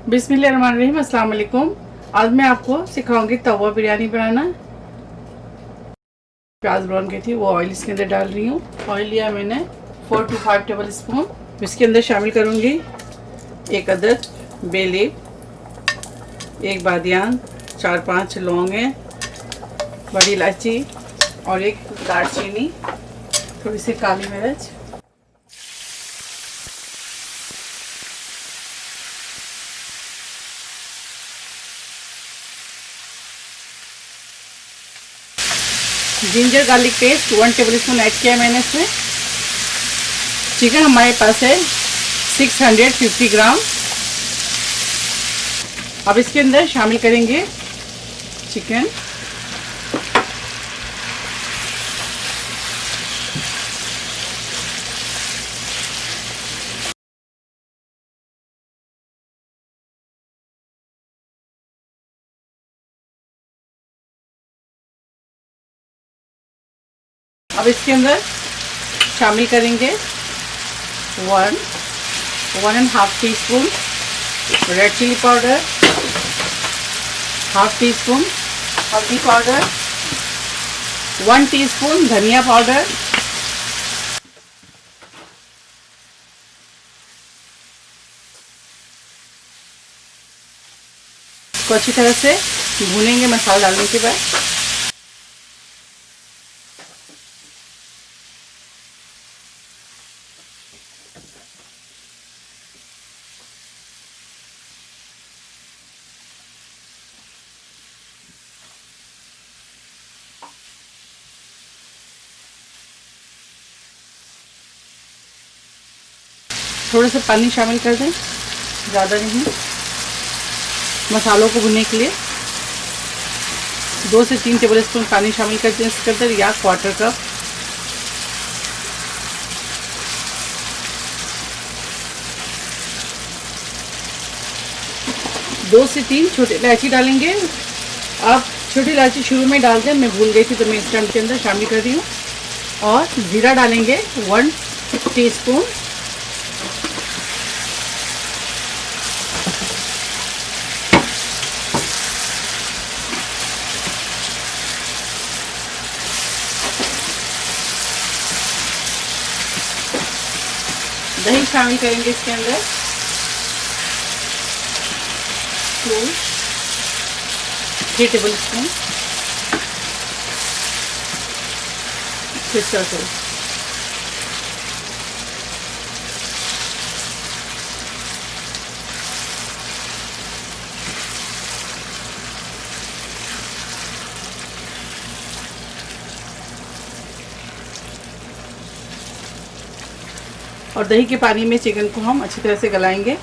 बिस्मिल्लाहिर्रहमानिर्रहीम, अस्सलाम वालेकुम। आज मैं आपको सिखाऊंगी तवा बिरयानी बनाना। प्याज ब्राउन की थी वो ऑयल इसके अंदर डाल रही हूँ। ऑयल लिया मैंने 4 to 5 टेबल स्पून। इसके अंदर शामिल करूँगी एक अदद बे लीफ, एक बादियान, 4-5 लौंगे, बड़ी इलायची और एक दालचीनी, थोड़ी सी काली मिर्च। Ginger garlic paste 1 table spoon add किया मैंने इसमें। चिकन हमारे पास है 650 ग्राम। अब इसके अंदर शामिल करेंगे चिकन। अब इसके अंदर शामिल करेंगे 1.5 teaspoon red chilli powder, half teaspoon हल्दी पाउडर, 1 टीस्पून धनिया पाउडर, को अच्छी तरह से भूनेंगे मसाला डालने के बाद। थोड़ा सा पानी शामिल कर दें, ज़्यादा नहीं। मसालों को भुनने के लिए 2 से 3 टेबल स्पून पानी शामिल कर दें इसके अंदर, या 1/4 कप। दो से 3 छोटी इलायची डालेंगे। आप छोटी इलायची शुरू में डाल दें, मैं भूल गई थी तो मैं इस टाइम के अंदर शामिल कर रही हूँ। और जीरा डालेंगे 1 टीस्पून। दही शामिल करेंगे इसके अंदर 3 टेबल स्पून। और दही के पानी में चिकन को हम अच्छी तरह से गलाएंगे।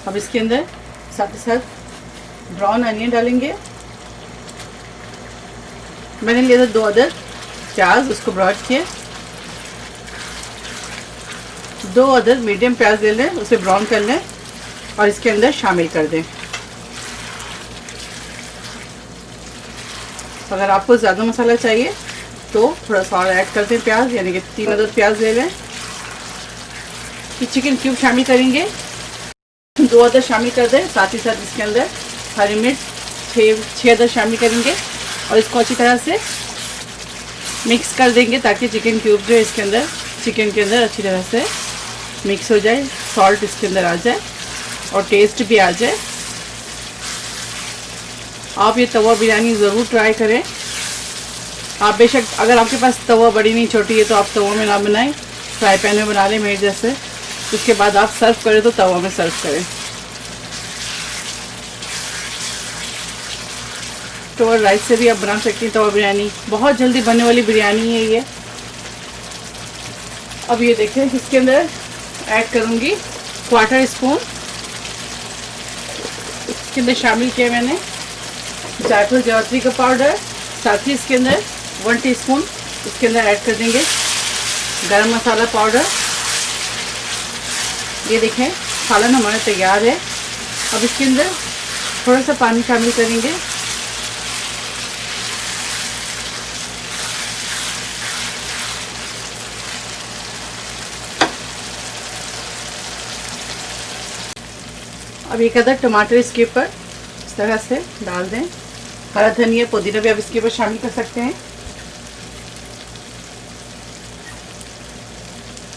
अब इसके अंदर साथ ही साथ ब्राउन अनियन डालेंगे। मैंने लिया था 2 अदद प्याज, उसको ब्राउन किए। 2 अदद मीडियम प्याज ले लें, उसे ब्राउन कर लें और इसके अंदर शामिल कर दें। अगर आपको ज़्यादा मसाला चाहिए तो थोड़ा सा और ऐड कर दें प्याज, यानी कि 3 अदद प्याज ले लें। कि चिकन क्यूब शामिल करेंगे 2 अदद शामिल कर दें। साथ ही साथ इसके अंदर हरी मिर्च 6 अदद शामिल करेंगे और इसको अच्छी तरह से मिक्स कर देंगे ताकि चिकन क्यूब जो है इसके अंदर चिकन के अंदर अच्छी तरह से मिक्स हो जाए, सॉल्ट इसके अंदर आ जाए और टेस्ट भी आ जाए। आप ये तवा बिरयानी ज़रूर ट्राई करें। आप बेशक अगर आपके पास तवा बड़ी नहीं छोटी है तो आप तवा में ना बनाएं, फ्राई पैन में बना लें मेरे जैसे। उसके बाद आप सर्व करें तो तवा में सर्व करें। तो और राइस से भी आप बना सकती हैं तवा बिरयानी। बहुत जल्दी बनने वाली बिरयानी है ये। अब ये देखें, इसके अंदर ऐड करूँगी 1/4 स्पून। इसके अंदर शामिल किया मैंने जायफल जावित्री का पाउडर। साथ ही इसके अंदर 1 टीस्पून इसके अंदर ऐड कर देंगे गरम मसाला पाउडर। ये देखें, सालन हमारा तैयार है। अब इसके अंदर थोड़ा सा पानी शामिल करेंगे। अब एक आधा टमाटर इसके ऊपर इस तरह से डाल दें। हरा धनिया पुदीना भी आप इसके ऊपर शामिल कर सकते हैं।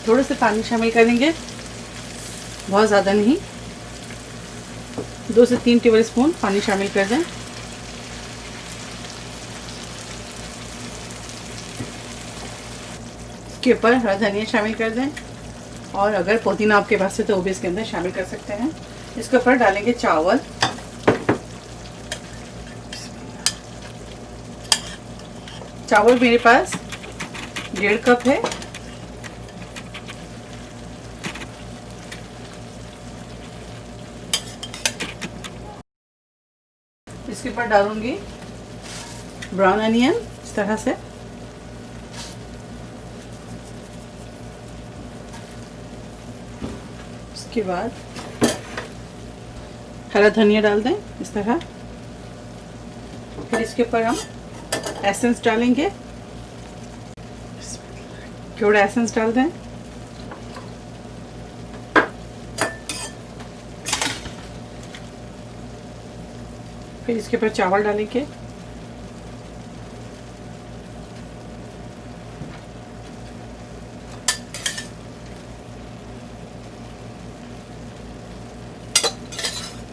थोड़े से पानी शामिल करेंगे, बहुत ज़्यादा नहीं, 2 से 3 टेबल स्पून पानी शामिल कर दें। इसके ऊपर हरा धनिया शामिल कर दें और अगर पुदीना आपके पास है तो वो भी इसके अंदर शामिल कर सकते हैं। इसके ऊपर डालेंगे चावल। चावल मेरे पास 1.5 कप है। इसके ऊपर डालूंगी ब्राउन अनियन इस तरह से। इसके बाद हरा धनिया डाल दें इस तरह। फिर इसके ऊपर हम एसेंस डालेंगे, थोड़ा एसेंस डाल दें। फिर इसके ऊपर चावल डालेंगे।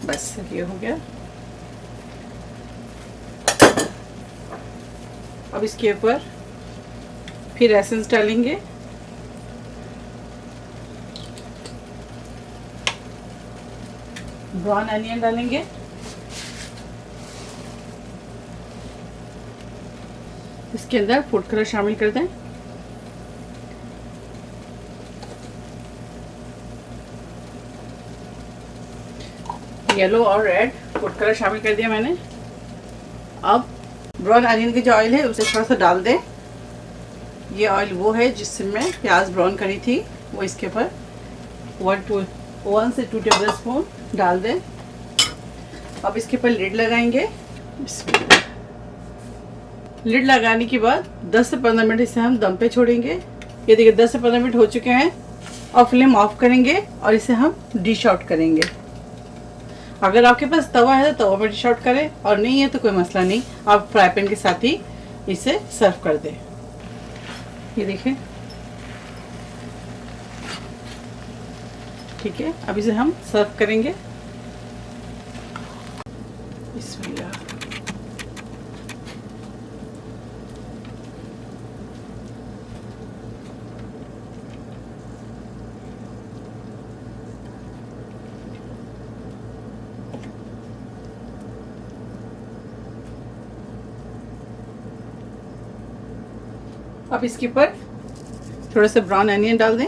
बस ये हो गया। अब इसके ऊपर फिर एसेंस डालेंगे। ब्राउन अनियन डालेंगे। इसके अंदर फूड कलर शामिल कर दें। येलो और रेड फूड कलर शामिल कर दिया मैंने। अब ब्राउन अनियन की जो ऑयल है उसे थोड़ा सा डाल दें। ये ऑयल वो है जिसमें प्याज ब्राउन करी थी, वो इसके ऊपर 1 से 2 टेबल स्पून डाल दें। अब इसके ऊपर लिड लगाएंगे। लिड लगाने के बाद 10 से 15 मिनट इसे हम दम पे छोड़ेंगे। ये देखिए 10 से 15 मिनट हो चुके हैं और फ्लेम ऑफ करेंगे और इसे हम डिश आउट करेंगे। अगर आपके पास तवा है तो तवा पर डिश आउट करें और नहीं है तो कोई मसला नहीं, आप फ्राई पैन के साथ ही इसे सर्व कर दें। ये देखिए ठीक है। अब इसे हम सर्व करेंगे। बिस्मिल्लाह। अब इसके ऊपर थोड़ा सा ब्राउन अनियन डाल दें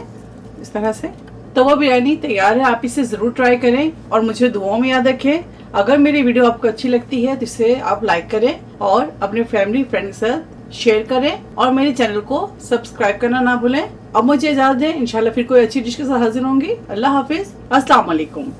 इस तरह से। तवा बिरयानी तैयार है, आप इसे ज़रूर ट्राई करें और मुझे दुआओं में याद रखें। अगर मेरी वीडियो आपको अच्छी लगती है तो इसे आप लाइक करें और अपने फैमिली फ्रेंड के साथ शेयर करें और मेरे चैनल को सब्सक्राइब करना ना भूलें। अब मुझे इजाज़त दें, इंशाल्लाह फिर कोई अच्छी डिश के साथ हाजिर होंगी। अल्लाह हाफिज़, अस्सलाम वालेकुम।